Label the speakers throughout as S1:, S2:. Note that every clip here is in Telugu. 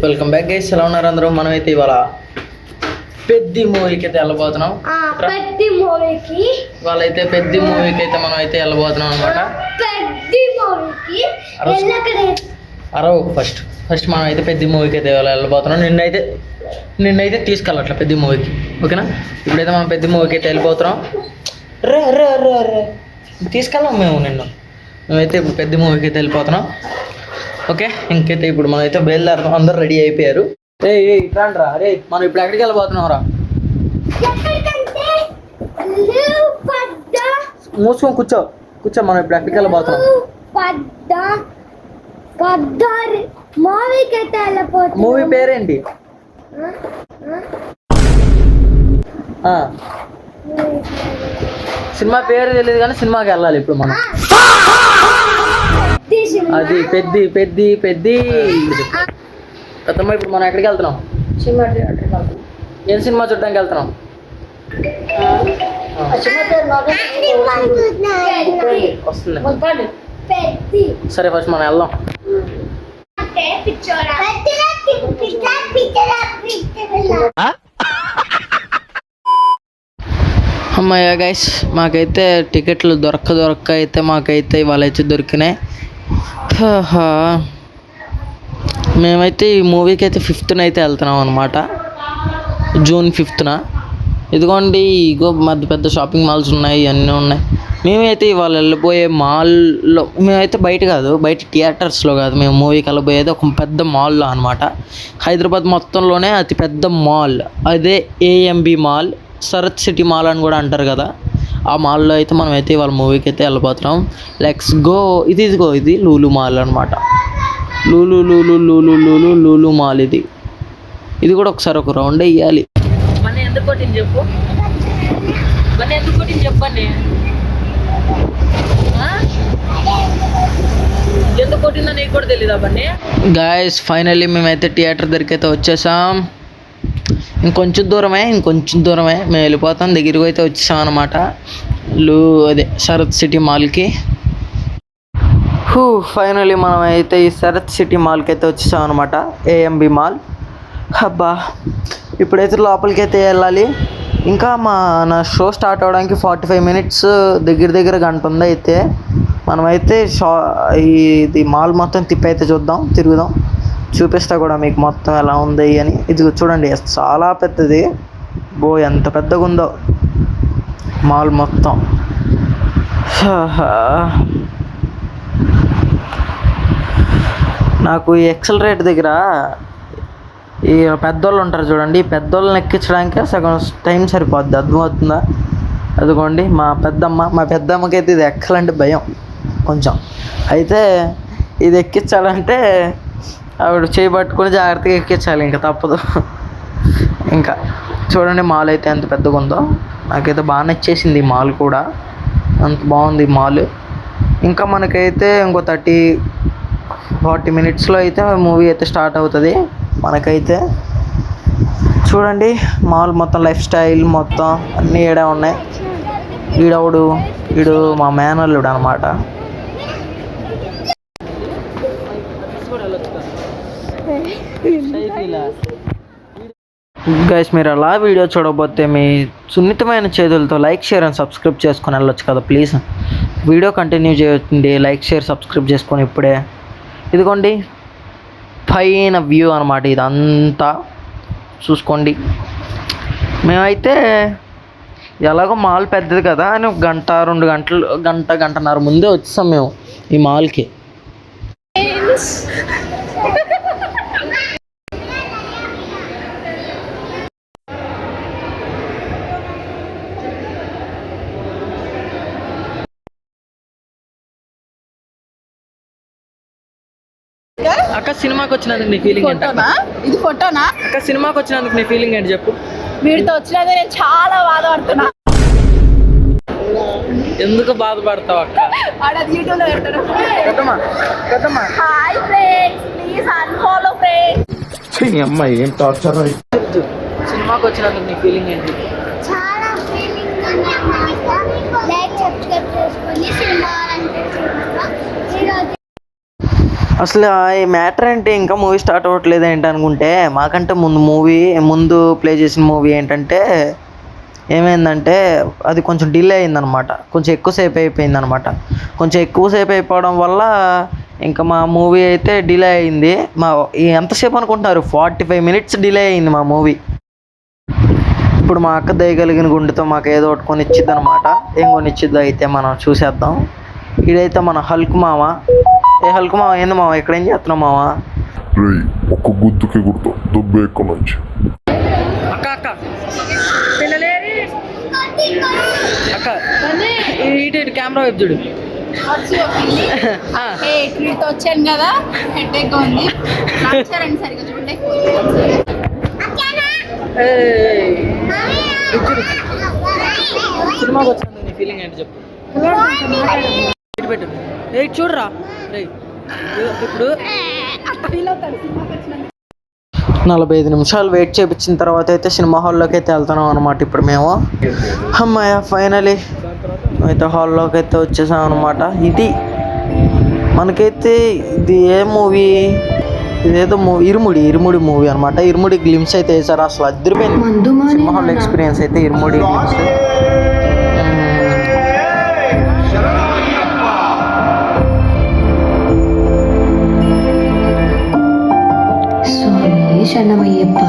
S1: వెల్కమ్ బ్యాక్ గైస్, ఎలా ఉన్నారు అందరూ? మనమైతే ఇవాళ పెద్ది మూవీకి అయితే వెళ్ళబోతున్నాం. వాళ్ళైతే పెద్ది మూవీకి అయితే మనం అయితే వెళ్ళబోతున్నాం అనమాట. అరవ ఫస్ట్ మనం అయితే పెద్ది మూవీకి అయితే వెళ్ళబోతున్నాం. నిన్నైతే తీసుకెళ్ళట్లే పెద్ది మూవీకి, ఓకేనా? ఇప్పుడైతే మనం పెద్ది మూవీకి అయితే వెళ్ళిపోతున్నాం. రే తీసుకెళ్ళాం మేమైతే ఇప్పుడు పెద్ద మూవీకి అయితే వెళ్ళిపోతున్నాం. ఓకే, ఇంకైతే ఇప్పుడు మనం అయితే బయలుదేరుతాం. అందరూ రెడీ అయిపోయారు. రే రా రే, మనం ఇప్పుడు ఎక్కడికి వెళ్ళిపోతున్నాం రా? మూసుకొని కూర్చో. మనం ఇప్పుడు ఎక్కడికి వెళ్ళిపోతున్నాం? మూవీ పేరేంటి? సినిమా పేరు తెలియదు కానీ సినిమాకి వెళ్ళాలి ఇప్పుడు మనం. అది పెద్ది పెద్దమ్మ. ఇప్పుడు మనం ఎక్కడికి వెళ్తున్నాం? ఏం సినిమా చూడడానికి వెళ్తున్నాం? వస్తుంది. సరే ఫస్ట్ మనం వెళ్దాం. అమ్మయ్య గైస్, మాకైతే టికెట్లు దొరక్క అయితే మాకైతే ఇవాళ అయితే దొరికినాయి. మేమైతే ఈ మూవీకి అయితే 5th అయితే వెళ్తున్నాం అనమాట. June 5th. ఇదిగోండి, ఇగో పెద్ద షాపింగ్ మాల్స్ ఉన్నాయి, అన్నీ ఉన్నాయి. మేమైతే ఇవాళ వెళ్ళిపోయే మాల్లో, మేమైతే బయట థియేటర్స్లో కాదు, మేము మూవీకి వెళ్ళబోయేది ఒక పెద్ద మాల్లో అనమాట. హైదరాబాద్ మొత్తంలోనే అతి పెద్ద మాల్ అదే AMB mall, Sarath city mall అని కూడా అంటారు కదా. ఆ మాల్లో అయితే మనం అయితే ఇవాళ మూవీకి అయితే వెళ్ళిపోతున్నాం. Let's go. ఇది లూలు మాల్ అనమాట. లూలు మాల్. ఇది కూడా ఒకసారి ఒక రౌండ్ వేయాలి. ఎందుకు కొట్టింది చెప్పండి. ఎందుకు కొట్టిందో నీకు కూడా తెలీదా బన్నీ? గాయస్, ఫైనల్లీ మేమైతే థియేటర్ దగ్గరికి అయితే వచ్చేసాం. ఇంకొంచెం దూరమే మేము వెళ్ళిపోతాం. దగ్గరికి అయితే వచ్చేసాం అనమాట. అదే శరత్ సిటీ మాల్కి. ఫైనల్లీ మనం అయితే ఈ శరత్ సిటీ మాల్కి అయితే వచ్చేసాం అనమాట. AMB mall. అబ్బా, ఇప్పుడైతే లోపలికి అయితే వెళ్ళాలి. ఇంకా నా షో స్టార్ట్ అవ్వడానికి 45 minutes, దగ్గర గంట ఉంది. అయితే మనమైతే ఇది మాల్ మొత్తం తిరుగుదాం, చూపిస్తా కూడా మీకు మొత్తం ఎలా ఉంది అని. ఇది చూడండి, చాలా పెద్దది. ఎంత పెద్దగా ఉందో మాల్ మొత్తం. నాకు ఈ ఎక్సలరేటర్ దగ్గర ఈ పెద్దోళ్ళు ఉంటారు చూడండి, ఈ పెద్దోళ్ళని ఎక్కించడానికే సగం టైం సరిపోద్ది. అర్థమవుతుందా? అదిగోండి మా పెద్దమ్మకి అయితే ఇది ఎక్కాలంటే భయం కొంచెం. అయితే ఇది ఎక్కించాలంటే ఆవిడ చేయబట్టుకొని జాగ్రత్తగా ఎక్కించాలి, ఇంకా తప్పదు. ఇంకా చూడండి మాల్ అయితే ఎంత పెద్దగా ఉందో. నాకైతే బాగా నచ్చేసింది ఈ మాల్ కూడా, అంత బాగుంది ఈ మాల్. ఇంకా మనకైతే ఇంకో 30-40 minutesలో అయితే మూవీ అయితే స్టార్ట్ అవుతుంది. మనకైతే చూడండి మాల్ మొత్తం లైఫ్ స్టైల్ మొత్తం అన్నీ ఈడే ఉన్నాయి. వీడు మా మేనల్లుడు అనమాట. గైస్, మీరు అలా వీడియో చూడకపోతే మీ సున్నితమైన చేతులతో లైక్, షేర్ అండ్ సబ్స్క్రైబ్ చేసుకొని వెళ్ళొచ్చు కదా ప్లీజ్. వీడియో కంటిన్యూ చేయండి, లైక్, షేర్, సబ్స్క్రైబ్ చేసుకొని ఇప్పుడే. ఇదిగోండి పైన వ్యూ అనమాట, ఇదంతా చూసుకోండి. మేమైతే ఎలాగో మాల్ పెద్దది కదా అని 1-2 గంటన్నర ముందే వచ్చేసాం మేము ఈ మాల్కి. అక్క, సినిమాకి వచ్చినందుకు నీ ఫీలింగ్ ఏంటి?
S2: ఇది ఫోటోనా?
S1: అక్క, సినిమాకి వచ్చినందుకు నీ ఫీలింగ్ ఏంటి చెప్పు.
S2: వీడితో వచ్చినదే నేను చాలా బాధపడుతున్నా.
S1: ఎందుకు బాధపడతావు అక్క?
S2: యూట్యూబ్లో
S1: పెద్దమ్మా
S2: hi friends, please unfollow friends.
S3: అమ్మాయి ఏం టార్చర్.
S1: సినిమాకి వచ్చినందుకు నీ ఫీలింగ్ ఏంటి?
S4: చాలా ఫీలింగ్ లైక్ సబ్స్క్రైబ్ చేసుకోండి. సినిమా అంటే
S1: అసలు ఈ మ్యాటర్ అంటే ఇంకా మూవీ స్టార్ట్ అవ్వట్లేదు ఏంటి అనుకుంటే, మాకంటే ముందు ప్లే చేసిన మూవీ ఏంటంటే ఏమైందంటే అది కొంచెం డిలే అయిందనమాట. కొంచెం ఎక్కువసేపు అయిపోయిందనమాట. కొంచెం ఎక్కువసేపు అయిపోవడం వల్ల ఇంకా మా మూవీ అయితే డిలే అయింది. ఎంతసేపు అనుకుంటున్నారు, 45 minutes డిలే అయింది మా మూవీ. ఇప్పుడు మా అక్క దయగలిగిన గుండెతో మాకు ఏదో ఒకటి కొనిచ్చిద్ది అనమాట. ఏం కొనిచ్చిద్దో అయితే మనం చూసేద్దాం. ఇదైతే మన హల్క్ మామ. హల్క్ మామ ఏంది మామ ఇక్కడ ఏం చేస్తున్నావు మామ?
S3: ఒక గుద్దుకి గుర్తు దుబ్బే ఎక్క నుంచి
S1: అక్క అక్క అక్క ఇటు కెమెరా వైపు చూడు.
S2: ట్రీట్ వచ్చాను కదా, హెడ్ఏక్ ఉంది. రండి సరిగ్గా చూడండి.
S1: సినిమాకి వచ్చినందుకు నీ ఫీలింగ్ ఏంటి చెప్పు. ఇటు పెట్టు. చూడరా ఇప్పుడు 45 నిమిషాలు వెయిట్ చేయించిన తర్వాత అయితే సినిమా హాల్లోకి అయితే వెళ్తున్నాం అనమాట. ఇప్పుడు మేము అమ్మాయ ఫైనలీ అయితే హాల్లోకి అయితే వచ్చేసాం అనమాట. ఇది మనకైతే ఇది ఏ మూవీ, ఇదేదో ఇరుముడి మూవీ అనమాట. ఇరుముడి గ్లిమ్స్ అయితే వేసారు. అసలు అదిరిపోయింది సినిమా హాల్ ఎక్స్పీరియన్స్ అయితే. ఇరుముడి గ్లిమ్స్
S5: శరణమయ్యప్ప.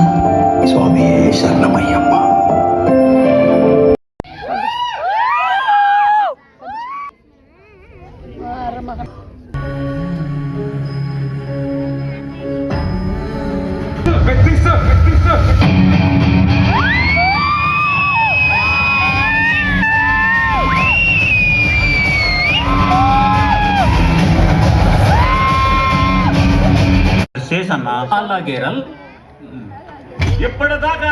S3: స్వామి శరణమయ్యప్ప.
S6: చేసన్నా అలాగే ఎప్పటిదాకా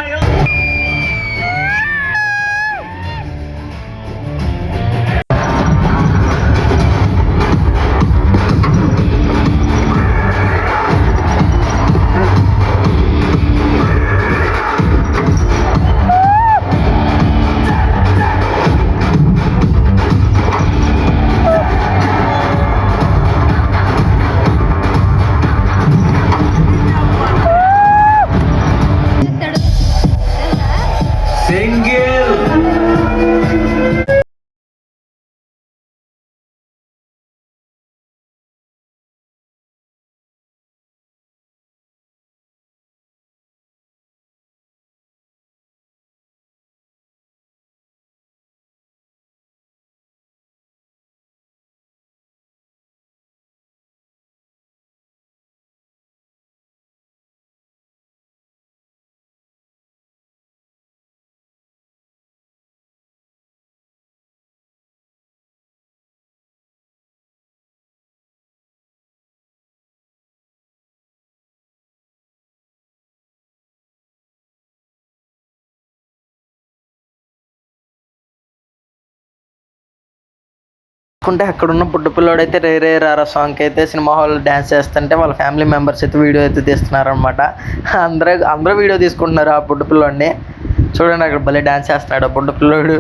S1: అనుకుంటే అక్కడ ఉన్న బుడ్డ పిల్లోడు అయితే రే రే రారా సాంగ్కి అయితే సినిమా హాల్ డ్యాన్స్ చేస్తుంటే వాళ్ళ ఫ్యామిలీ మెంబర్స్ అయితే వీడియో అయితే తీస్తున్నారు అనమాట. అందరూ వీడియో తీసుకుంటున్నారు ఆ బుడ్డ పిల్లోడిని. చూడండి అక్కడ భలే డ్యాన్స్ చేస్తున్నాడు ఆ బుడ్డ పిల్లోడు.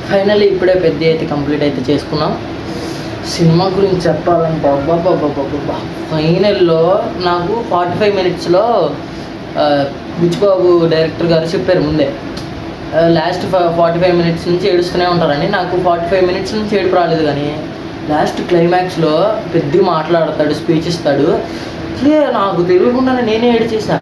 S1: ఫైనల్లీ ఇప్పుడే పెద్ద అయితే కంప్లీట్ అయితే చేసుకున్నాం. సినిమా గురించి చెప్పాలంటే అబ్బాబ్బాబ్బాబ్బా ఫైనల్లో నాకు 45 minutesలో బుచ్చిబాబు డైరెక్టర్ గారు చెప్పారు ముందే, లాస్ట్ 45 minutes నుంచి ఏడుస్తూనే ఉంటారని. నాకు 45 minutes నుంచి ఏడుపు రాలేదు, కానీ లాస్ట్ క్లైమాక్స్లో పెద్ద మాట్లాడతాడు, స్పీచ్ ఇస్తాడు. నాకు తెలియకుండానే నేనే ఏడ్చేసాను.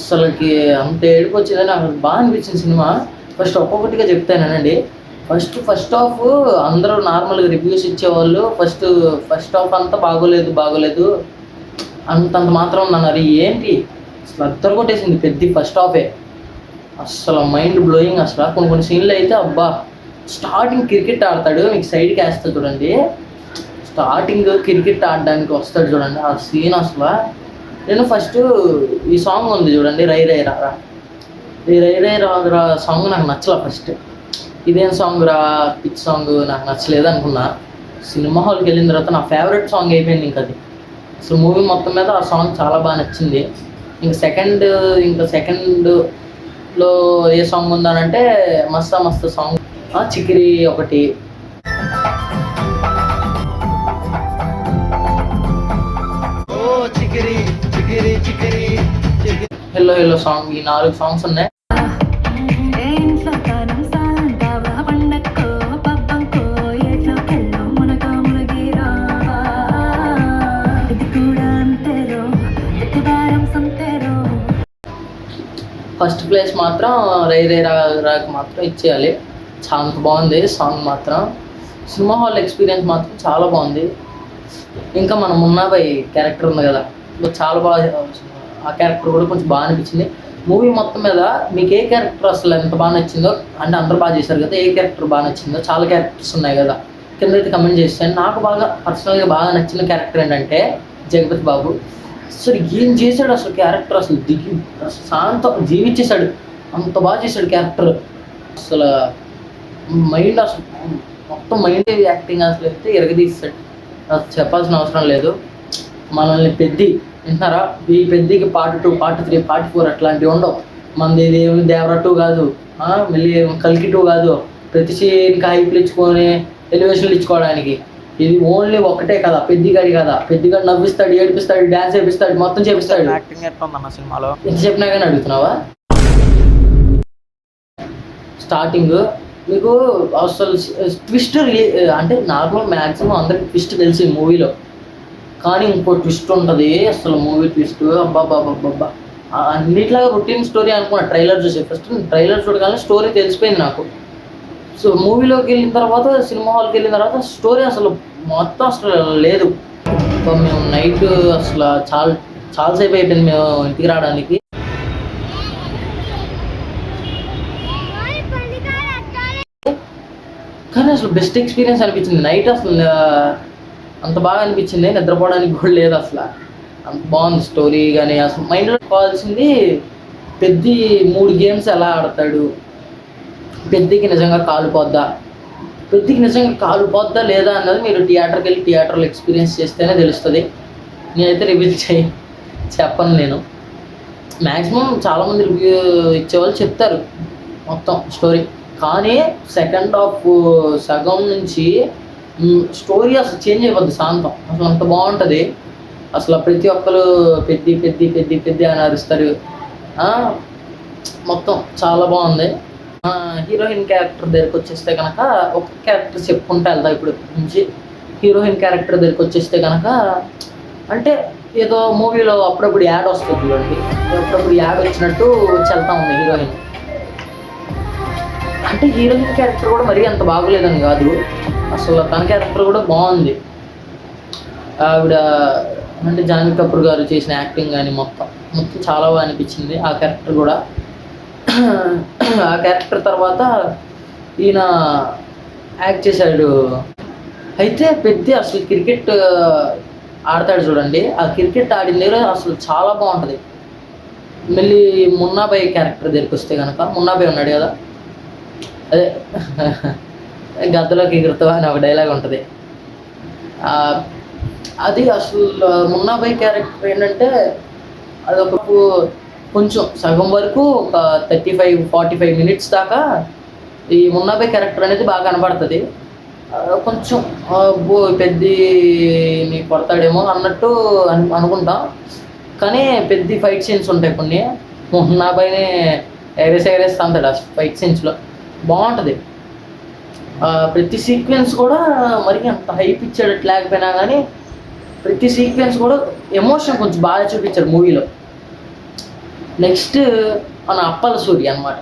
S1: అసలుకి అంత ఏడుపు వచ్చిందని నాకు బాగా అనిపించింది సినిమా. ఫస్ట్ ఒక్కొక్కటిగా చెప్తానండి. ఫస్ట్ హాఫ్ అందరూ నార్మల్గా రివ్యూస్ ఇచ్చేవాళ్ళు. ఫస్ట్ హాఫ్ అంతా బాగోలేదు అంతంత మాత్రం అన్నారు. ఏంటి అసలు అద్దరు కొట్టేసింది పెద్ద ఫస్ట్ హాఫే. అసలు మైండ్ బ్లోయింగ్. అసలు కొన్ని సీన్లు అయితే అబ్బా, స్టార్టింగ్ క్రికెట్ ఆడతాడు, మీకు సైడ్కి వేస్తాడు చూడండి, స్టార్టింగ్ క్రికెట్ ఆడడానికి వస్తాడు చూడండి, ఆ సీన్ అసలు. నేను ఫస్ట్ ఈ సాంగ్ ఉంది చూడండి, రై రై రా, ఈ రై రై రా సాంగ్ నాకు నచ్చలే ఫస్ట్. ఇదేం సాంగ్ రా, పిచ్ సాంగ్, నాకు నచ్చలేదు అనుకున్నా. సినిమా హాల్కి వెళ్ళిన తర్వాత నా ఫేవరెట్ సాంగ్ అయిపోయింది ఇంకా అది. అసలు మూవీ మొత్తం మీద ఆ సాంగ్ చాలా బాగా నచ్చింది. ఇంకా సెకండ్లో ఏ సాంగ్ ఉందనంటే మస్తా మస్తు సాంగ్, చికిరి ఒకటి, హెల్లో హెల్లో సాంగ్, ఈ 4 సాంగ్స్ ఉన్నాయి. ఫస్ట్ ప్లేస్ మాత్రం రై రై రాకి మాత్రం ఇచ్చేయాలి. చాలా బాగుంది సాంగ్ మాత్రం. సినిమా హాల్ ఎక్స్పీరియన్స్ మాత్రం చాలా బాగుంది. ఇంకా మన మున్నాబాయ్ క్యారెక్టర్ ఉంది కదా, చాలా బాగా, ఆ క్యారెక్టర్ కూడా కొంచెం బాగా అనిపించింది. మూవీ మొత్తం మీద మీకు ఏ క్యారెక్టర్ అసలు ఎంత బాగా నచ్చిందో, అంటే అందరూ బాగా చేశారు కదా, ఏ క్యారెక్టర్ బాగా నచ్చిందో, చాలా క్యారెక్టర్స్ ఉన్నాయి కదా, కింద అయితే కమెంట్ చేస్తాను. నాకు పర్సనల్గా బాగా నచ్చిన క్యారెక్టర్ ఏంటంటే జగపతి బాబు. అసలు ఏం చేశాడు అసలు క్యారెక్టర్, అసలు శాంతం జీవించేశాడు, అంత బాగా చేశాడు క్యారెక్టర్. అసలు మైండ్, అసలు మొత్తం మైండ్ యాక్టింగ్ అసలు అయితే ఎరగదీస్తాడు, అసలు చెప్పాల్సిన అవసరం లేదు. మనల్ని వింటున్నారా, ఈ పెద్దికి పార్ట్ 2, పార్ట్ 3, పార్ట్ 4 అట్లాంటివి ఉండవు. మనది ఏమి దేవరా 2 కాదు, మళ్ళీ కల్కి 2 కాదు, ప్రతి సీన్కి హైప్లు ఇచ్చుకొని ఎలివేషన్లు ఇచ్చుకోవడానికి. ఇది ఓన్లీ ఒకటే కదా, పెద్దిగాడి కదా, పెద్దిగాడు నవ్విస్తాడు, ఏడిపిస్తాడు, డ్యాన్స్ చేపిస్తాడు, మొత్తం చేపిస్తాడు.
S5: యాక్టింగ్ ఎట్లా ఉందన్న సినిమాలో?
S1: ఎంత చెప్పినా కానీ అడుగుతున్నావా? స్టార్టింగ్ మీకు అసలు ట్విస్ట్ అంటే నార్మల్ మ్యాక్సిమం అందరికి ట్విస్ట్ తెలిసి మూవీలో, కానీ ఇంకో ట్విస్ట్ ఉంటుంది అసలు మూవీ ట్విస్ట్. అబ్బాబ్బాబ్బా, అన్నిట్లాగా రొటీన్ స్టోరీ అనుకున్నా ట్రైలర్ చూసి. ఫస్ట్ ట్రైలర్ చూడగానే స్టోరీ తెలిసిపోయింది నాకు. సో మూవీలోకి వెళ్ళిన తర్వాత, సినిమా హాల్కి వెళ్ళిన తర్వాత స్టోరీ అసలు మొత్తం అసలు లేదు. మేము నైట్ అసలు చాలాసేపు అయిపోయింది మేము ఇంటికి రావడానికి. కానీ అసలు బెస్ట్ ఎక్స్పీరియన్స్ అనిపించింది నైట్. అసలు అంత బాగా అనిపించింది, నిద్రపోవడానికి కూడా లేదు అసలు, అంత బాగుంది స్టోరీ. కానీ అసలు మైండ్లో కావాల్సింది పెద్ద 3 గేమ్స్ ఎలా ఆడతాడు, పెద్దికి నిజంగా కాలు పోద్దా లేదా అన్నది మీరు థియేటర్కి వెళ్ళి థియేటర్లో ఎక్స్పీరియన్స్ చేస్తేనే తెలుస్తుంది. నేనైతే రివ్యూ చెప్పను. నేను మ్యాక్సిమం చాలామంది రివ్యూ ఇచ్చేవాళ్ళు చెప్తారు మొత్తం స్టోరీ, కానీ సెకండ్ హాఫ్ సగం నుంచి స్టోరీ అసలు చేంజ్ అయిపోద్ది శాంతం. అసలు అంత బాగుంటుంది. అసలు ప్రతి ఒక్కరు పెద్ది అని అరుస్తారు. మొత్తం చాలా బాగుంది. హీరోయిన్ క్యారెక్టర్ దగ్గరికి వచ్చేస్తే కనుక ఒక క్యారెక్టర్ చెప్పుకుంటూ వెళ్తా ఇప్పుడు నుంచి. హీరోయిన్ క్యారెక్టర్ దగ్గరికి వచ్చేస్తే కనుక, అంటే ఏదో మూవీలో అప్పుడప్పుడు యాడ్ వస్తుంది చూడండి, అప్పుడప్పుడు యాడ్ వచ్చినట్టు వెళ్తా ఉంది హీరోయిన్. అంటే హీరోయిన్ క్యారెక్టర్ కూడా మరీ అంత బాగోలేదని కాదు, అసలు తన క్యారెక్టర్ కూడా బాగుంది. ఆవిడ అంటే జాన్వీ కపూర్ గారు చేసిన యాక్టింగ్ కానీ మొత్తం చాలా బాగా అనిపించింది ఆ క్యారెక్టర్ కూడా. ఆ క్యారెక్టర్ తర్వాత ఈయన యాక్ట్ చేశాడు. అయితే పెద్ద అసలు క్రికెట్ ఆడతాడు చూడండి, ఆ క్రికెట్ ఆడిన దగ్గర అసలు చాలా బాగుంటుంది. మళ్ళీ మున్నాబాయ్ క్యారెక్టర్ దగ్గరికి వస్తే కనుక, మున్నాబాయ్ ఉన్నాడు కదా, అదే గద్దలోకి ఎగురుతావా అని ఒక డైలాగ్ ఉంటుంది. అది అసలు మున్నాబాయ్ క్యారెక్టర్ ఏంటంటే అదొక కొంచెం సగం వరకు ఒక 35-45 మినిట్స్ దాకా ఈ మున్నాబాయ్ క్యారెక్టర్ అనేది బాగా కనబడుతుంది. కొంచెం పెద్దని కొడతాడేమో అన్నట్టు అనుకుంటాం, కానీ పెద్ద ఫైట్ సీన్స్ ఉంటాయి కొన్ని. మున్నాబాయ్ని ఎగరేస్తా ఉంటాడు ఆ ఫైట్ సీన్స్లో, బాగుంటుంది. ప్రతి సీక్వెన్స్ కూడా మరి అంత హైప్ ఇచ్చాడు లేకపోయినా కానీ ప్రతి సీక్వెన్స్ కూడా ఎమోషన్ కొంచెం బాగా చూపించాడు మూవీలో. నెక్స్ట్ మన అప్పల సూరి అనమాట.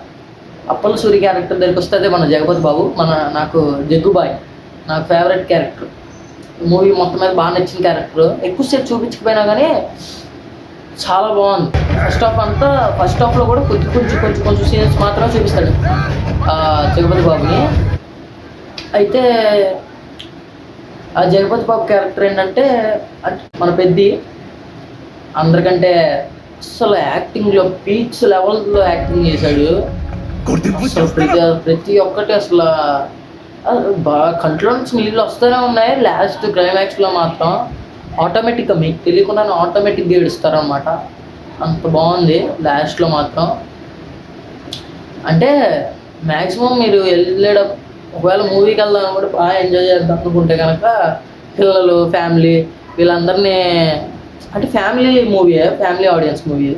S1: అప్పల సూరి క్యారెక్టర్ దగ్గరికి వస్తే అదే మన జగపతి బాబు, నాకు జగ్గుబాయ్ నాకు ఫేవరెట్ క్యారెక్టర్. మూవీ మొత్తం మీద బాగా నచ్చిన క్యారెక్టర్. ఎక్కువసేపు చూపించకపోయినా కానీ చాలా బాగుంది. ఫస్ట్ హాఫ్లో కూడా కొంచెం సీన్స్ మాత్రం చూపిస్తాడు జగపతి బాబుని. అయితే ఆ జగపతి బాబు క్యారెక్టర్ ఏంటంటే మన పెద్ది అందరికంటే అసలు యాక్టింగ్లో పీక్స్ లెవెల్లో యాక్టింగ్ చేశాడు. అసలు ప్రతి ఒక్కటి అసలు బాగా కంట్లో నుంచి నీళ్ళు వస్తూనే ఉన్నాయి. లాస్ట్ క్లైమాక్స్లో మాత్రం ఆటోమేటిక్గా మీకు తెలియకుండానే ఆటోమేటిక్గా ఏడుస్తారనమాట. అంత బాగుంది లాస్ట్లో మాత్రం. అంటే మ్యాక్సిమం మీరు ఒకవేళ మూవీకి వెళ్దాం కూడా బాగా ఎంజాయ్ చేద్దాం అనుకుంటే కనుక పిల్లలు ఫ్యామిలీ వీళ్ళందరినీ, అంటే ఫ్యామిలీ ఆడియన్స్ మూవీ,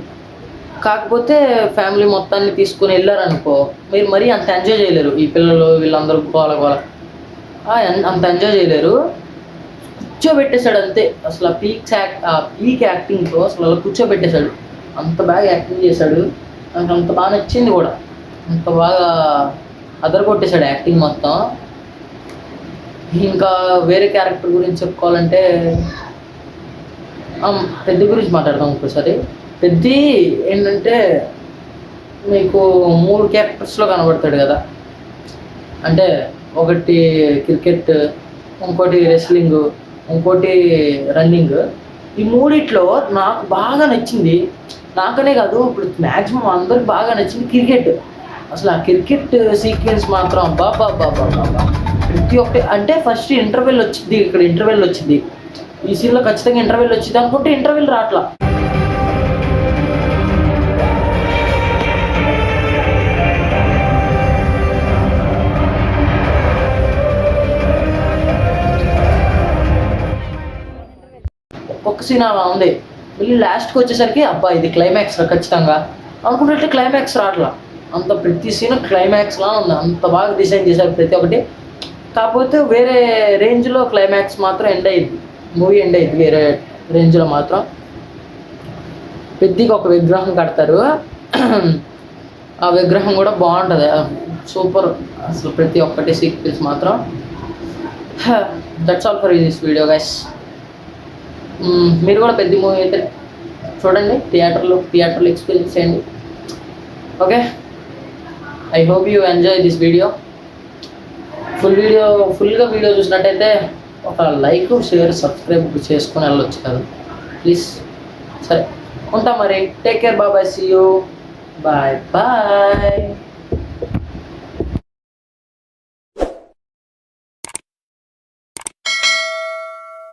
S1: కాకపోతే ఫ్యామిలీ మొత్తాన్ని తీసుకుని వెళ్ళారనుకో మీరు మరీ అంత ఎంజాయ్ చేయలేరు. ఈ పిల్లలు వీళ్ళందరూ గోల అంత ఎంజాయ్ చేయలేరు. కూర్చోబెట్టేశాడు అంతే. అసలు పీక్ యాక్టింగ్తో అసలు అలా కూర్చోబెట్టేశాడు. అంత బాగా యాక్టింగ్ చేశాడు. నాకు అంత బాగా నచ్చింది కూడా. అంత బాగా అదరగొట్టేశాడు యాక్టింగ్ మొత్తం. ఇంకా వేరే క్యారెక్టర్ గురించి చెప్పుకోవాలంటే పెద్ద గురించి మాట్లాడదాం ఒకసారి. పెద్ద ఏంటంటే మీకు 3 క్యారెక్టర్స్లో కనబడతాడు కదా. అంటే ఒకటి క్రికెట్, ఇంకోటి రెస్లింగ్, ఇంకోటి రన్నింగ్. ఈ మూడిట్లో నాకు బాగా నచ్చింది, నాకనే కాదు ఇప్పుడు మ్యాక్సిమం అందరికి బాగా నచ్చింది క్రికెట్. అసలు ఆ క్రికెట్ సీక్వెన్స్ మాత్రం బాబా ప్రతి ఒక్కటి. అంటే ఫస్ట్ ఇంటర్వెల్ వచ్చింది ఈ సీన్లో ఖచ్చితంగా ఇంటర్వెల్ వచ్చింది అనుకుంటే ఇంటర్వెల్ రాట్లా. ఒక్కొక్క సీన్ అలా ఉంది. మళ్ళీ లాస్ట్కి వచ్చేసరికి అబ్బా ఇది క్లైమాక్స్ ఖచ్చితంగా అనుకుంటే క్లైమాక్స్ రాట్లా. అంత ప్రతి సీన్ క్లైమాక్స్లా ఉంది. అంత బాగా డిజైన్ చేశారు ప్రతి ఒక్కటి. కాకపోతే వేరే రేంజ్లో క్లైమాక్స్ మాత్రం మూవీ ఎండ్ అయ్యింది వేరే రేంజ్లో మాత్రం. పెద్దకి ఒక విగ్రహం కడతారు. ఆ విగ్రహం కూడా బాగుంటుంది, సూపర్. అసలు ప్రతి ఒక్కటి సీక్వెన్స్ మాత్రం. That's all for this video guys. మీరు కూడా పెద్ద మూవీ అయితే చూడండి, థియేటర్లో ఎక్స్పీరియన్స్ చేయండి. Okay, I hope you enjoy this video. ఫుల్గా వీడియో చూసినట్టయితే ఒక లైక్, షేర్, సబ్స్క్రైబ్ చేసుకొని వెళ్ళొచ్చు కదా ప్లీజ్. సరే ఉంటా మరి. Take care, bye. See you. Bye.